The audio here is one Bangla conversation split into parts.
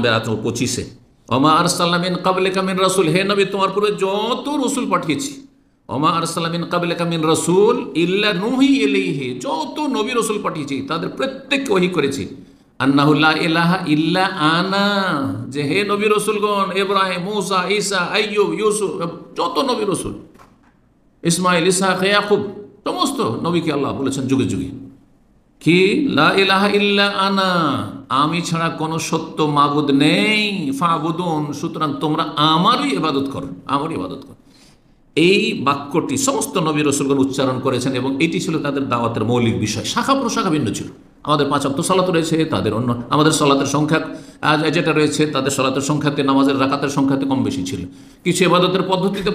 25-এ, ওমা আরসালনা মিন ক্বাবলিকা মিন রাসূল, হে নবী তোমার পূর্বে যত রসুল পাঠিয়েছি, ওমা আরসালনা মিন ক্বাবলিকা মিন রাসূল ইল্লা নুহি ইলাইহি, যত নবী রসুল পাঠিয়েছি তাদের প্রত্যেককে ওহী করেছি আন্নাহু লা ইলাহা ইল্লা আনা, যে হে নবী রসুলগণ ইব্রাহিম, মূসা, ঈসা, আইয়ুব, ইউসুফ, যত নবী রসুল, ইসমাইল, ইসহাক, ইয়াকুব, সমস্ত নবীকে আল্লাহ বলেছেন যুগে যুগে কি লা ইলাহা ইল্লা আনা, আমি ছাড়া কোনো সত্য মাবুদ নেই, ফাবুদুন, সুতরাং তোমরা আমারই ইবাদত করো, আমারই ইবাদত করো। এই বাক্যটি সমস্ত নবী রসুলগণ উচ্চারণ করেছেন এবং এটি ছিল তাদের দাওয়াতের মৌলিক বিষয়। শাখা প্রশাখা ভিন্ন ছিল। আমাদের 5 ওয়াক্ত সালাত রয়েছে, তাদের অন্য, আমাদের সালাতের সংখ্যা যেটা রয়েছে তাদের সালাতের সংখ্যাতে, নামাজের রাকাতের সংখ্যাতে কম বেশি ছিল, কিছু ইবাদতের পদ্ধতিতে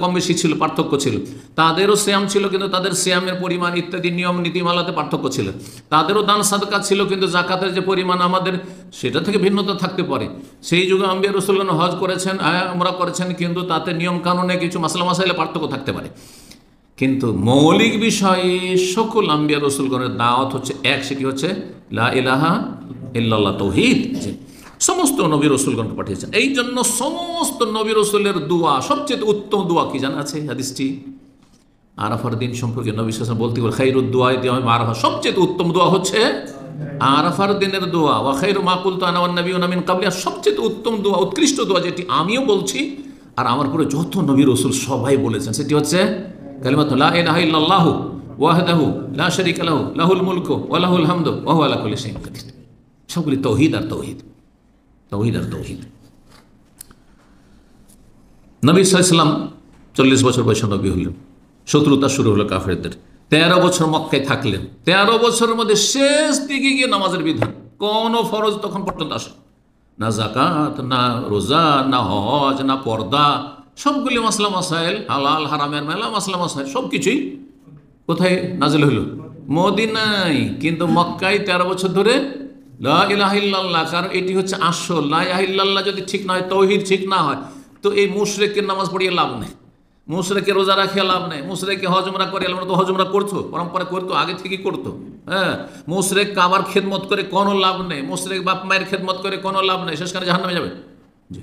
কম বেশি ছিল, পার্থক্য ছিল। তাদেরও সিয়াম ছিল কিন্তু তাদের সিয়ামের পরিমাণ ইত্যাদি নিয়ম নীতিমালাতে পার্থক্য ছিল। তাদেরও দান সাদকা ছিল কিন্তু জাকাতের যে পরিমাণ আমাদের সেটা থেকে ভিন্নতা থাকতে পারে। সেই যুগে আম্বিয়া রাসূলগণ হজ করেছেন, উমরা করেছেন, কিন্তু তাতে নিয়ম কানুনে কিছু মাসলা মাসাইলে পার্থক্য থাকতে পারে। কিন্তু মৌলিক বিষয়ে সকল আম্বিয়া রসুলগণের দাওয়াত হচ্ছে এক, সেটি হচ্ছে লা ইলাহা ইল্লাল্লাহ, তাওহীদ। সমস্ত নবী রসুলগণকে পাঠিয়েছেন। এই জন্য সমস্ত নবী রসুলের দোয়া সবচেয়ে উত্তম দোয়া কি জানা আছে? হাদিসটি আরাফার দিন সম্পর্কে নবী সাল্লাল্লাহু আলাইহি ওয়াসাল্লাম বলতে বলেন, খায়রুদ দুআ ইয়াউম আরাফা, সবচেয়ে উত্তম দোয়া হচ্ছে আরাফার দিনের দোয়া। ওয়া খায়রু মা কুলতু আনা ওয়ান নাবিয়্যুনা মিন ক্বাবলি, সবচেয়ে উত্তম দোয়া, উৎকৃষ্ট দোয়া যেটি আমিও বলছি আর আমার পরে যত নবী রসুল সবাই বলেছেন, সেটি হচ্ছে কালিমাতু লা ইলাহা ইল্লাল্লাহু ওয়াহদাহু লা শারীকা লাহু লাহুল মুলকু ওয়া লাহুল হামদু ওয়া হুয়া আলা কুল্লি শাইইন কাদির। সবগুলি তাওহীদ আর তাওহীদ, তাওহীদ আর তাওহীদ। নবী সাল্লাল্লাহু আলাইহি ওয়াসাল্লাম 40 বছর বয়সে নবী হলেন, শত্রুতা শুরু হলো কাফেরদের। 13 বছর মক্কায় থাকলেন। 13 বছরের মধ্যে শেষ দিকে গিয়ে নামাজের বিধান, কোন ফরজ তখন পর্যন্ত আসে না, যাকাত না, রোজা না, হজ না, পর্দা, সবগুলি মাসলা মাসাইল, হালাল হারামের মেলা মাসলা মাসাইল সবকিছুই কোথায় নাজিল হইল? মদিনায়। কিন্তু মক্কায় 13 বছর ধরে লা ইলাহা ইল্লাল্লাহ, কারণ এটি হচ্ছে আসল। লা ইলাহা ইল্লাল্লাহ যদি ঠিক না হয়, তাওহীদ ঠিক না হয়, তো এই মুশরিকের নামাজ পড়িয়ে লাভ নেই, মুশরিকের রোজা রাখিয়ে লাভ নেই, মুশরিকে হজ উমরা করে, আমরা তো হজ উমরা করতো, পরম্পরা করতো, আগে থেকেই করতো। হ্যাঁ, মুশরিক কাবার খেদমত করে কোনো লাভ নেই, মুশরিক বাপ মায়ের খেদমত করে কোনো লাভ নেই, শেষকালে জাহান্নামে যাবে। জি।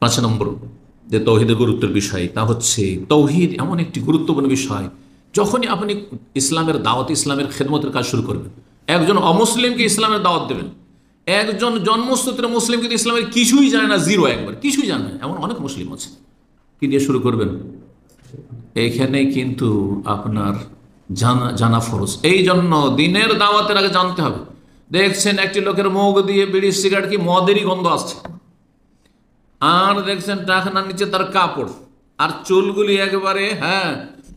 5 নম্বর যে তাওহীদের গুরুত্বের বিষয়, তা হচ্ছে তাওহীদ এমন একটি গুরুত্বপূর্ণ বিষয়, যখনই আপনি ইসলামের দাওয়াত, ইসলামের খেদমতের কাজ শুরু করবেন, একজন অমুসলিমকে ইসলামের দাওয়াত দেবেন, একজন জন্মসূত্রে মুসলিম কিন্তু ইসলামের কিছুই জানে না, জিরো, একবার কিছুই জানে না, এমন অনেক মুসলিম আছে, কি দিয়ে শুরু করবেন? এখানে কিন্তু আপনার জানা ফরজ। এই জন্য দিনের দাওয়াতের আগে জানতে হবে। দেখছেন একটি লোকের মুখ দিয়ে বিড়ি সিগারেট কি মদেরই গন্ধ আসছে, আর দেখছেন টাকনার নিচে তার কাপড়, আর চুলগুলি একবারে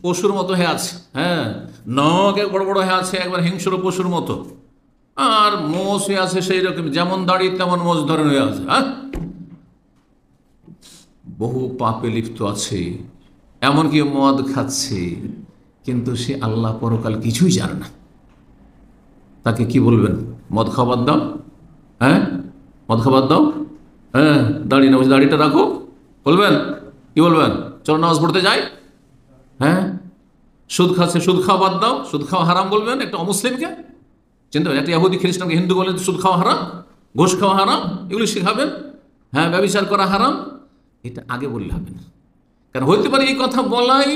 পশুর মতো হয়ে আছে, নখ এক বড় বড় হয়ে আছে, একবার হিংস্র পশুর মতো, আর মোষ হয়ে আছে সেই রকম, যেমন দাড়ি তেমন মোষ ধরন হয়ে আছে, বহু পাপে লিপ্ত আছে, এমনকি মদ খাচ্ছে, কিন্তু সে আল্লাহ পরকাল কিছুই জানে না। তাকে কি বলবেন? মদ খাবার দাও, মদ খাবার দাও, দাড়ি না, দাড়িটা রাখো, বলবেন? কি বলবেন? চলো নামাজ পড়তে যাই। সুদ খাচ্ছে, সুদ খাওয়া বাদ দাও, সুদ খাওয়া হারাম বলবেন একটা অমুসলিমকে? চিন্তা করেন, একটা ইহুদি খ্রিস্টানকে হিন্দু বলেন সুদ খাওয়া হারাম, ঘুষ খাওয়া হারাম, এগুলি শেখাবেন? ব্যভিচার করা হারাম, এটা আগে বললে হবে না। কারণ হইতে পারে এই কথা বলাই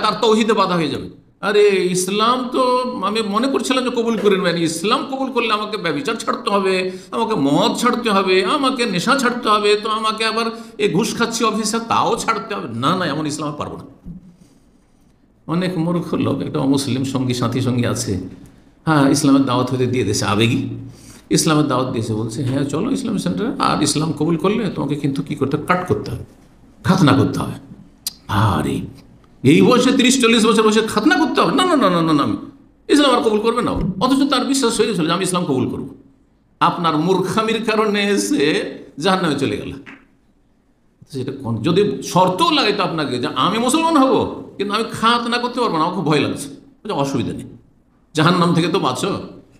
তার তাওহীদে বাধা হয়ে যাবে। আরে ইসলাম তো আমি মনে করছিলাম যে কবুল করে নেবেন, ইসলাম কবুল করলে আমাকে ব্যভিচার ছাড়তে হবে, আমাকে মদ ছাড়তে হবে, আমাকে নেশা ছাড়তে হবে, তো আমাকে আবার এই ঘুষ খাচ্ছি অফিসে তাও ছাড়তে হবে না। না, এমন ইসলাম পারবো না। অনেক মূর্খ লোক, একটা অমুসলিম সঙ্গী সাথী সঙ্গী আছে, ইসলামের দাওয়াত হতে দিয়ে দিয়েছে, আবেগী ইসলামের দাওয়াত দিয়েছে, বলছে চলো ইসলাম সেন্টারে, আর ইসলাম কবুল করলে তোমাকে কিন্তু কি করতে হবে? কাট করতে হবে, খাতনা করতে হবে। আরে এই বয়সে 30-40 বছর বয়সে খাতনা করতে হবে? না না না না না, আমি ইসলাম আর কবুল করবে না। অথচ তার বিশ্বাস হয়ে গেছিল যে আমি ইসলাম কবুল করবো। আপনার মূর্খামির কারণে এসে জাহান্নামে চলে গেল। সেটা যদি শর্তও লাগে তো আপনাকে যে আমি মুসলমান হব, কিন্তু আমি খাতনা করতে পারবো না, আমার খুব ভয় লাগছে, অসুবিধা নেই, জাহান্নাম থেকে তো বাঁচো।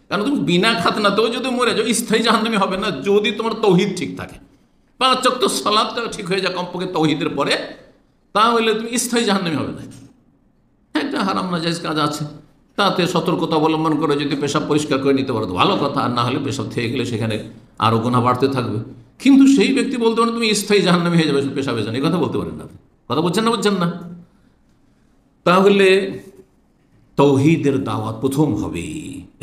কারণ তুমি বিনা খাতনাতেও যদি মরে যাও, স্থায়ী জাহান্নামী হবে না যদি তোমার তাওহীদ ঠিক থাকে। 5 ওয়াক্ত সালাতটা ঠিক হয়ে যায় কমপক্ষে তাওহীদের পরে, তাহলে তুমি স্থায়ী জাহান্নামী হবে না। একটা হারাম নাজায়েজ কাজ আছে, তাতে সতর্কতা অবলম্বন করে যদি পেশাব পরিষ্কার করে নিতে পারো তো ভালো কথা, আর না হলে পেশাব থেকে গেলে সেখানে আরও গুনাহ বাড়তে থাকবে। কিন্তু সেই ব্যক্তি বলতে পারেন তুমি স্থায়ী জাহান্নামী হয়ে যাবে পেশাবে যান, এই কথা বলতে পারেন না। কথা বলছেন না, বলছেন না? তাহলে তৌহিদের দাওয়াত প্রথম হবে।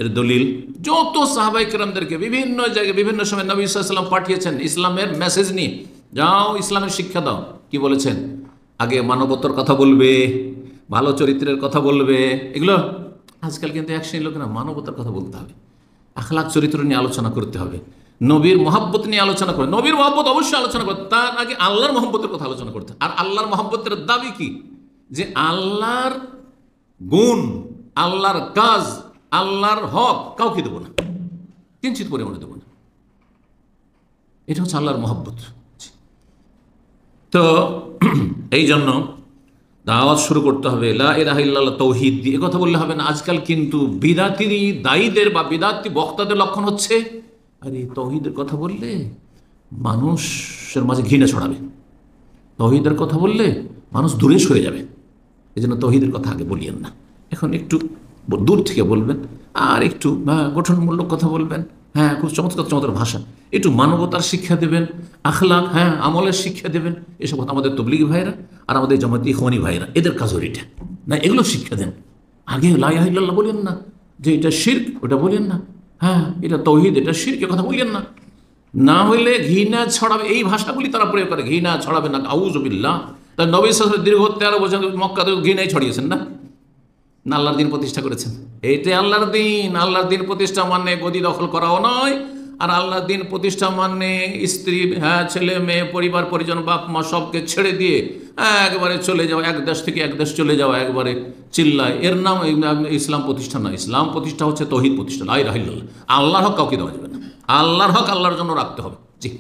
এর দলিল যত সাহাবায়ে কেরামদেরকে বিভিন্ন জায়গায় বিভিন্ন সময় নবী সাল্লাল্লাহু আলাইহি ওয়াসাল্লাম পাঠিয়েছেন ইসলামের মেসেজ নিয়ে, যাও ইসলামের শিক্ষা দাও। কি বলেছেন? আগে মানবতার কথা বলবে, ভালো চরিত্রের কথা বলবে। এগুলো আজকাল কিন্তু এক শ্রেণীর লোকেরা মানবতার কথা বলতে হবে, আখলাক চরিত্র নিয়ে আলোচনা করতে হবে, নবীর মহব্বত নিয়ে আলোচনা করে, নবীর মহব্বত অবশ্যই আলোচনা করতে, তার আগে আল্লাহর মহব্বতের কথা আলোচনা করতে। আর আল্লাহর মহব্বতের দাবি কি? যে আল্লাহর গুণ, আল্লাহর কাজ, আল্লাহর হক কাউকে দেবো না, কিঞ্চিত পরিমাণে দেবো না। এটা হচ্ছে আল্লাহর মহব্বত। তো এই জন্য দাওয়াত শুরু করতে হবে লা ইলাহা ইল্লাল্লাহ, তৌহিদ দিয়ে। কথা বললে হবে না। আজকাল কিন্তু বিদাতি দায়ীদের বা বিদাতি বক্তাদের লক্ষণ হচ্ছে, আরে তৌহিদের কথা বললে মানুষের মাঝে ঘৃণা ছড়াবে, তৌহিদের কথা বললে মানুষ দূরে সরে যাবে, এই জন্য তৌহিদের কথা আগে বলিয়েন না। এখন একটু দূর থেকে বলবেন, আর একটু গঠনমূলক কথা বলবেন, হ্যাঁ খুব চমৎকার চমৎকার ভাষা, একটু মানবতার শিক্ষা দেবেন, আখলাক, হ্যাঁ আমলের শিক্ষা দেবেন। এসব আমাদের তবলিগি ভাইরা আর আমাদের জামায়াত ইখওয়ানি ভাইরা, এদের কাজ হল এটা না, এগুলো শিক্ষা দেন। আগে লা ইলাহা ইল্লাল্লাহ বলেন না, যে এটা শিরক ওটা বলেন না, হ্যাঁ এটা তৌহিদ এটা শিরক কথা বলেন না। না হইলে ঘৃণা ছড়াবে, এই ভাষাগুলি তারা প্রয়োগ করে, ঘৃণা ছড়াবে না, আউযু বিল্লাহ। তাই নবী সাল্লাল্লাহু আলাইহি ওয়াসাল্লাম দীর্ঘ 13 বছর মক্কাতে ঘৃণাই ছড়িয়েছেন না, না আল্লাহর দিন প্রতিষ্ঠা করেছেন। এইটাই আল্লাহর দিন। আল্লাহর দিন প্রতিষ্ঠা মানে গদি দখল করাও নয়, আর আল্লাহর দিন প্রতিষ্ঠা মানে স্ত্রী, হ্যাঁ ছেলে মেয়ে, পরিবার পরিজন, বাপ মা সবকে ছেড়ে দিয়ে একবারে চলে যাওয়া, এক দেশ থেকে এক দেশ চলে যাওয়া, একবারে চিল্লায়, এর নাম ইসলাম প্রতিষ্ঠা নয়। ইসলাম প্রতিষ্ঠা হচ্ছে তৌহিদ প্রতিষ্ঠা, লা ইলাহা ইল্লাল্লাহ। আল্লাহর হক কাউকে দেওয়া যাবে না, আল্লাহর হক আল্লাহর জন্য রাখতে হবে। জি।